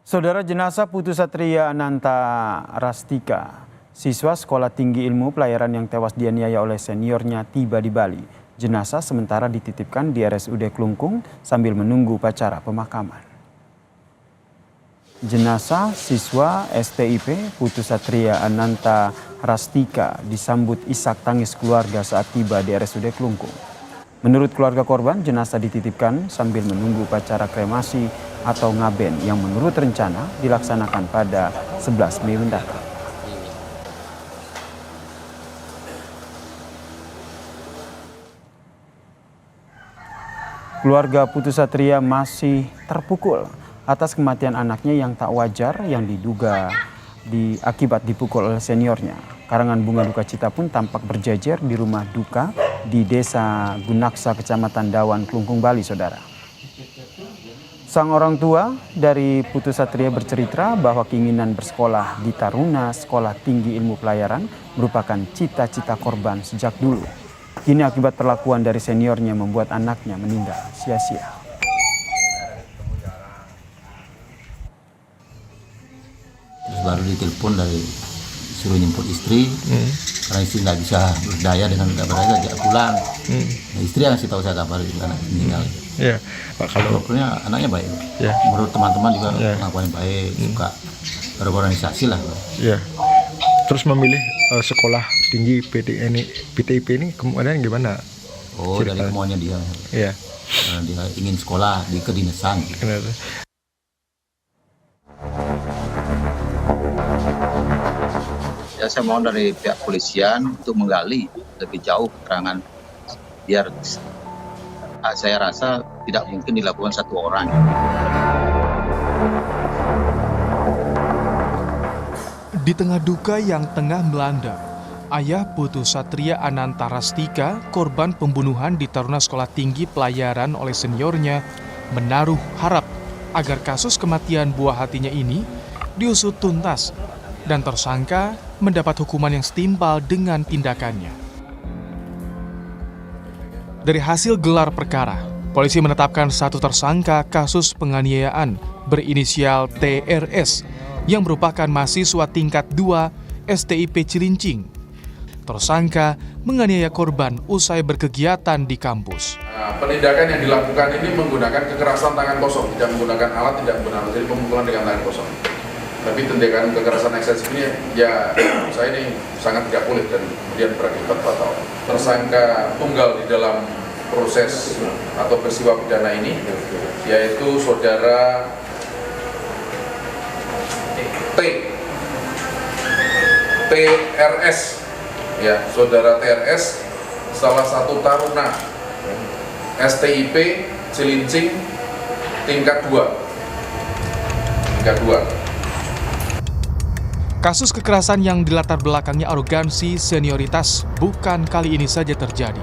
Saudara, jenazah Putu Satria Ananta Rastika, siswa Sekolah Tinggi Ilmu Pelayaran yang tewas dianiaya oleh seniornya tiba di Bali. Jenazah sementara dititipkan di RSUD Klungkung sambil menunggu upacara pemakaman. Jenazah siswa STIP Putu Satria Ananta Rastika disambut isak tangis keluarga saat tiba di RSUD Klungkung. Menurut keluarga korban, jenazah dititipkan sambil menunggu upacara kremasi atau ngaben yang menurut rencana dilaksanakan pada 11 Mei mendatang. Keluarga Putu Satria masih terpukul atas kematian anaknya yang tak wajar yang diduga akibat dipukul oleh seniornya. Karangan bunga duka cita pun tampak berjejer di rumah duka di Desa Gunaksa, Kecamatan Dawan, Klungkung, Bali, saudara. Sang orang tua dari Putu Satria bercerita bahwa keinginan bersekolah di Taruna Sekolah Tinggi Ilmu Pelayaran merupakan cita-cita korban sejak dulu. Kini akibat perlakuan dari seniornya membuat anaknya meninggal sia-sia. Terus baru ditelepon dari suruh jemput istri, karena istri nggak bisa berdaya dengan nggak berdaya, ajak pulang. Nah, istri yang ngasih tahu saya kabar itu anak meninggal. Ya, Pak, kalau pokoknya anaknya baik. Ya. Menurut teman-teman juga pengakuannya baik, suka berorganisasi lah. Ya. Terus memilih sekolah tinggi PTIP ini kemudian gimana? Oh, dari kemauannya dia. Ya. Dia ingin sekolah di kedinasan. Ya, saya mohon dari pihak polisian untuk menggali lebih jauh keterangan, biar saya rasa tidak mungkin dilakukan satu orang. Di tengah duka yang tengah melanda, ayah Putu Satria Ananta Rastika, korban pembunuhan di Taruna Sekolah Tinggi Pelayaran oleh seniornya, menaruh harap agar kasus kematian buah hatinya ini diusut tuntas dan tersangka mendapat hukuman yang setimpal dengan tindakannya. Dari hasil gelar perkara, polisi menetapkan satu tersangka kasus penganiayaan berinisial TRS yang merupakan mahasiswa tingkat 2 STIP Cilincing. Tersangka menganiaya korban usai berkegiatan di kampus. Penindakan yang dilakukan ini menggunakan kekerasan tangan kosong, tidak menggunakan alat, tidak menggunakan, jadi pemukulan dengan tangan kosong. Tapi tindakan kekerasan eksesif ini ya saya ini sangat tidak boleh dan kemudian berakibat fatal. Tersangka tunggal di dalam proses atau peristiwa pidana ini yaitu saudara TRS, ya, saudara TRS, salah satu taruna STIP Cilincing tingkat 2. Kasus kekerasan yang dilatar belakangi arogansi senioritas bukan kali ini saja terjadi.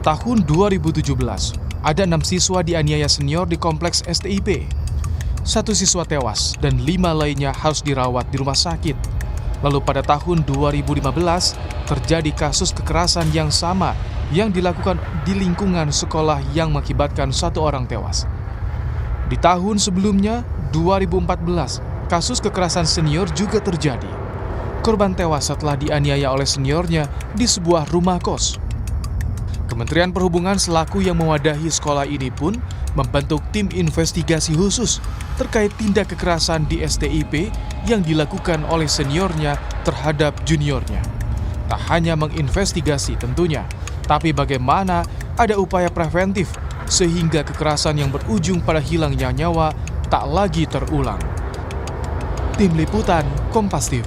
Tahun 2017, ada 6 siswa dianiaya senior di kompleks STIP. 1 siswa tewas dan 5 lainnya harus dirawat di rumah sakit. Lalu pada tahun 2015, terjadi kasus kekerasan yang sama yang dilakukan di lingkungan sekolah yang mengakibatkan 1 orang tewas. Di tahun sebelumnya, 2014, kasus kekerasan senior juga terjadi. Korban tewas setelah dianiaya oleh seniornya di sebuah rumah kos. Kementerian Perhubungan selaku yang mewadahi sekolah ini pun membentuk tim investigasi khusus terkait tindak kekerasan di STIP yang dilakukan oleh seniornya terhadap juniornya. Tak hanya menginvestigasi tentunya, tapi bagaimana ada upaya preventif sehingga kekerasan yang berujung pada hilangnya nyawa tak lagi terulang. Tim Liputan Kompas TV.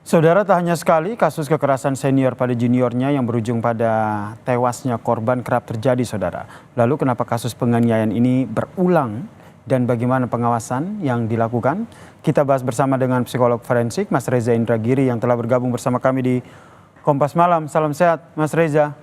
Saudara, tak hanya sekali kasus kekerasan senior pada juniornya yang berujung pada tewasnya korban kerap terjadi, saudara. Lalu kenapa kasus penganiayaan ini berulang dan bagaimana pengawasan yang dilakukan? Kita bahas bersama dengan psikolog forensik Mas Reza Indragiri yang telah bergabung bersama kami di Kompas Malam. Salam sehat, Mas Reza.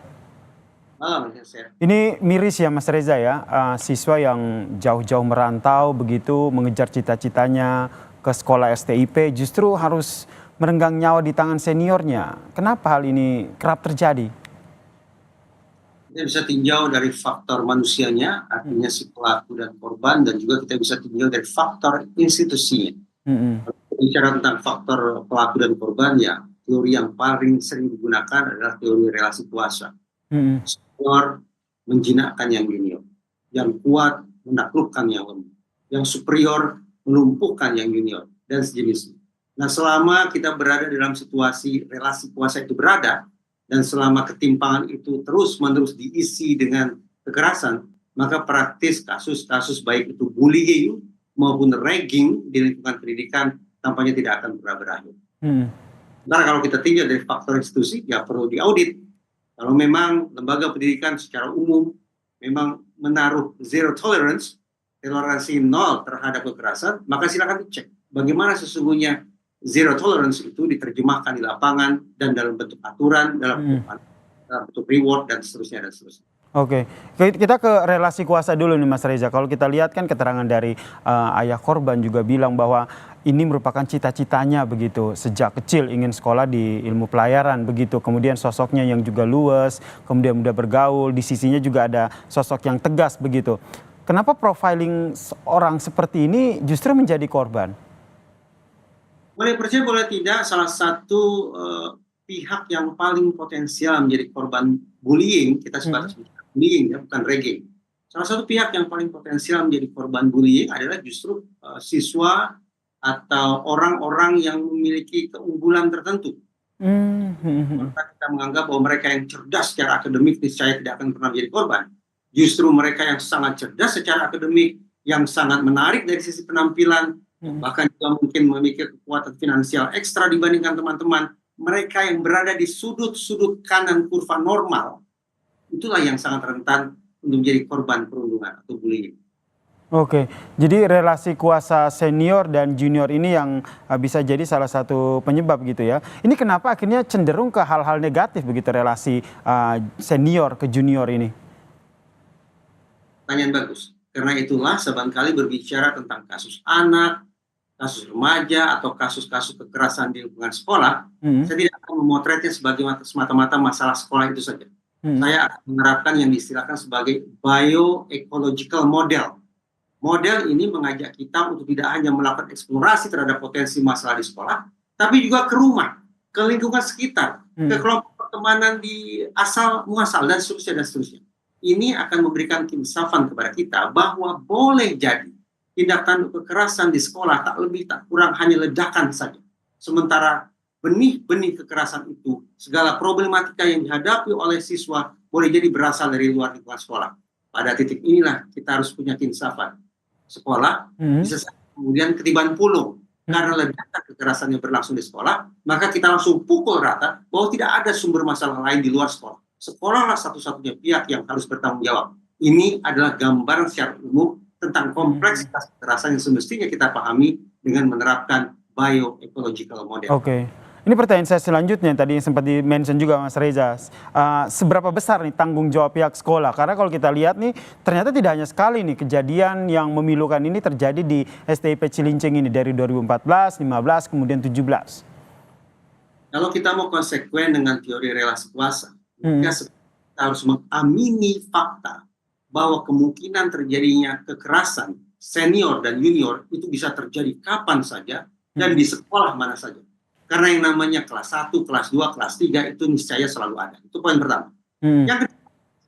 Malam, sehat. Ini miris ya Mas Reza ya, siswa yang jauh-jauh merantau begitu mengejar cita-citanya ke sekolah STIP justru harus merenggang nyawa di tangan seniornya. Kenapa hal ini kerap terjadi? Kita bisa tinjau dari faktor manusianya, artinya si pelaku dan korban, dan juga kita bisa tinjau dari faktor institusinya. Bicara tentang faktor pelaku dan korban, ya teori yang paling sering digunakan adalah teori relasi kuasa. Senior menjinakkan yang junior, yang kuat menaklukkan yang lemah, yang superior melumpuhkan yang junior, dan sejenisnya. Nah, selama kita berada dalam situasi relasi kuasa itu berada, dan selama ketimpangan itu terus-menerus diisi dengan kekerasan, maka praktis kasus-kasus baik itu bullying maupun ragging di lingkungan pendidikan tampaknya tidak akan pernah berakhir. Sementara kalau kita tinjau dari faktor institusi, ya perlu diaudit. Kalau memang lembaga pendidikan secara umum memang menaruh zero tolerance, toleransi nol terhadap kekerasan, maka silakan dicek bagaimana sesungguhnya zero tolerance itu diterjemahkan di lapangan dan dalam bentuk aturan, dalam bentuk reward, dan seterusnya dan seterusnya. Oke, kita ke relasi kuasa dulu nih Mas Reza. Kalau kita lihat kan keterangan dari ayah korban juga bilang bahwa ini merupakan cita-citanya begitu. Sejak kecil ingin sekolah di ilmu pelayaran begitu. Kemudian sosoknya yang juga luwes, kemudian mudah bergaul. Di sisinya juga ada sosok yang tegas begitu. Kenapa profiling orang seperti ini justru menjadi korban? Boleh percaya boleh tidak, salah satu pihak yang paling potensial menjadi korban bullying, kita sebatas bullying ya, bukan ragging. Salah satu pihak yang paling potensial menjadi korban bullying adalah justru siswa atau orang-orang yang memiliki keunggulan tertentu. Kita menganggap bahwa mereka yang cerdas secara akademik niscaya tidak akan pernah menjadi korban. Justru mereka yang sangat cerdas secara akademik, yang sangat menarik dari sisi penampilan, bahkan juga mungkin memiliki kekuatan finansial ekstra dibandingkan teman-teman, mereka yang berada di sudut-sudut kanan kurva normal, itulah yang sangat rentan untuk menjadi korban perundungan atau bullying. Oke, jadi relasi kuasa senior dan junior ini yang bisa jadi salah satu penyebab gitu ya. Ini kenapa akhirnya cenderung ke hal-hal negatif begitu relasi senior ke junior ini? Pertanyaan bagus. Karena itulah seringkali berbicara tentang kasus anak, kasus remaja, atau kasus-kasus kekerasan di lingkungan sekolah, saya tidak akan memotretnya sebagai semata-mata masalah sekolah itu saja. Saya akan menerapkan yang diistilahkan sebagai bioecological model. Model ini mengajak kita untuk tidak hanya melakukan eksplorasi terhadap potensi masalah di sekolah, tapi juga ke rumah, ke lingkungan sekitar, ke kelompok pertemanan di asal muasal, dan seterusnya dan seterusnya. Ini akan memberikan keinsafan kepada kita bahwa boleh jadi tindak tanduk kekerasan di sekolah tak lebih tak kurang hanya ledakan saja. Sementara benih-benih kekerasan itu, segala problematika yang dihadapi oleh siswa boleh jadi berasal dari luar lingkungan sekolah. Pada titik inilah kita harus punya keinsafan. Sekolah bisa kemudian ketiban pulung karena ledakan kekerasan yang berlangsung di sekolah, maka kita langsung pukul rata bahwa tidak ada sumber masalah lain di luar sekolah. Sekolahlah satu-satunya pihak yang harus bertanggung jawab. Ini adalah gambaran secara umum tentang kompleksitas kekerasan yang semestinya kita pahami dengan menerapkan bioecological model. Oke. Ini pertanyaan saya selanjutnya tadi yang sempat di-mention juga Mas Reza. Seberapa besar nih tanggung jawab pihak sekolah? Karena kalau kita lihat nih ternyata tidak hanya sekali nih kejadian yang memilukan ini terjadi di STIP Cilincing ini dari 2014, 15, kemudian 17. Kalau kita mau konsekuen dengan teori relasi kuasa, maka kita harus mengamini fakta bahwa kemungkinan terjadinya kekerasan senior dan junior itu bisa terjadi kapan saja dan di sekolah mana saja. Karena yang namanya kelas 1, kelas 2, kelas 3 itu niscaya selalu ada. Itu poin pertama. Yang kedua,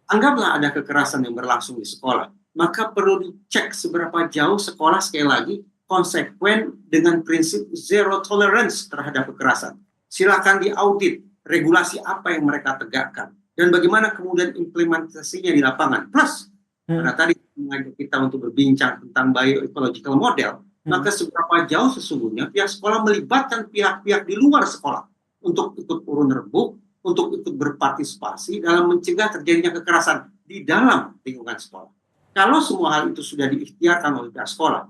anggaplah ada kekerasan yang berlangsung di sekolah. Maka perlu dicek seberapa jauh sekolah sekali lagi konsekuen dengan prinsip zero tolerance terhadap kekerasan. Silakan diaudit regulasi apa yang mereka tegakkan dan bagaimana kemudian implementasinya di lapangan. Plus, karena tadi mengajak kita untuk berbincang tentang bioecological model, maka seberapa jauh sesungguhnya pihak sekolah melibatkan pihak-pihak di luar sekolah untuk ikut urun rembuk, untuk ikut berpartisipasi dalam mencegah terjadinya kekerasan di dalam lingkungan sekolah. Kalau semua hal itu sudah diikhtiarkan oleh pihak sekolah,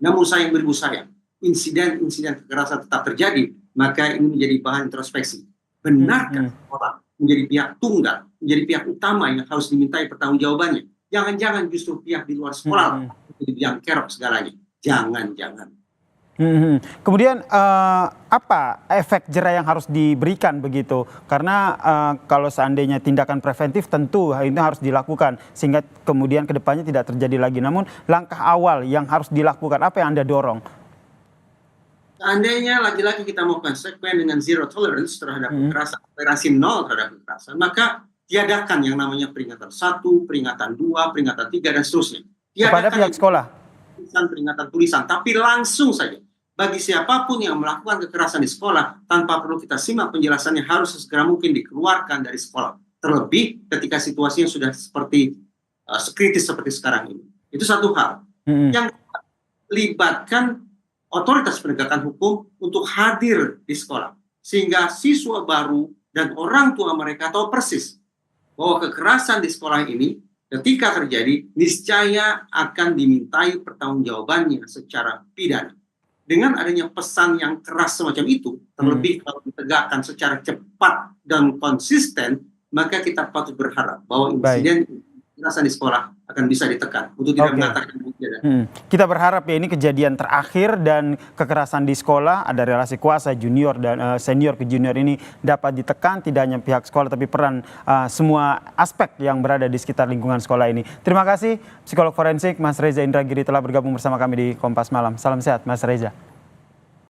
namun sayang beribu sayang, insiden-insiden kekerasan tetap terjadi, maka ini menjadi bahan introspeksi. Benarkah sekolah menjadi pihak tunggal, menjadi pihak utama yang harus dimintai pertanggungjawabannya? Jangan-jangan justru pihak di luar sekolah menjadi yang kerok segalanya. Jangan-jangan. Kemudian apa efek jera yang harus diberikan begitu? Karena kalau seandainya tindakan preventif tentu ini harus dilakukan sehingga kemudian kedepannya tidak terjadi lagi. Namun langkah awal yang harus dilakukan apa yang Anda dorong? Seandainya lagi-lagi kita mau konsekuen dengan zero tolerance terhadap kekerasan, toleransi nol terhadap kekerasan, maka tiadakan yang namanya peringatan 1, peringatan 2, peringatan 3 dan seterusnya. Kepada pihak sekolah. Peringatan tulisan, tapi langsung saja. Bagi siapapun yang melakukan kekerasan di sekolah, tanpa perlu kita simak penjelasannya, harus segera mungkin dikeluarkan dari sekolah. Terlebih ketika situasinya sudah seperti kritis seperti sekarang ini. Itu satu hal. Yang libatkan otoritas penegakan hukum untuk hadir di sekolah. Sehingga siswa baru dan orang tua mereka tahu persis bahwa kekerasan di sekolah ini ketika terjadi, niscaya akan dimintai pertanggungjawabannya secara pidana. Dengan adanya pesan yang keras semacam itu, terlebih kalau ditegakkan secara cepat dan konsisten, maka kita patut berharap bahwa insiden kekerasan di sekolah akan bisa ditekan untuk tidak mengatakan Kita berharap ya ini kejadian terakhir dan kekerasan di sekolah, ada relasi kuasa junior dan senior ke junior ini dapat ditekan, tidak hanya pihak sekolah tapi peran semua aspek yang berada di sekitar lingkungan sekolah ini. Terima kasih psikolog forensik Mas Reza Indragiri telah bergabung bersama kami di Kompas Malam. Salam sehat Mas Reza.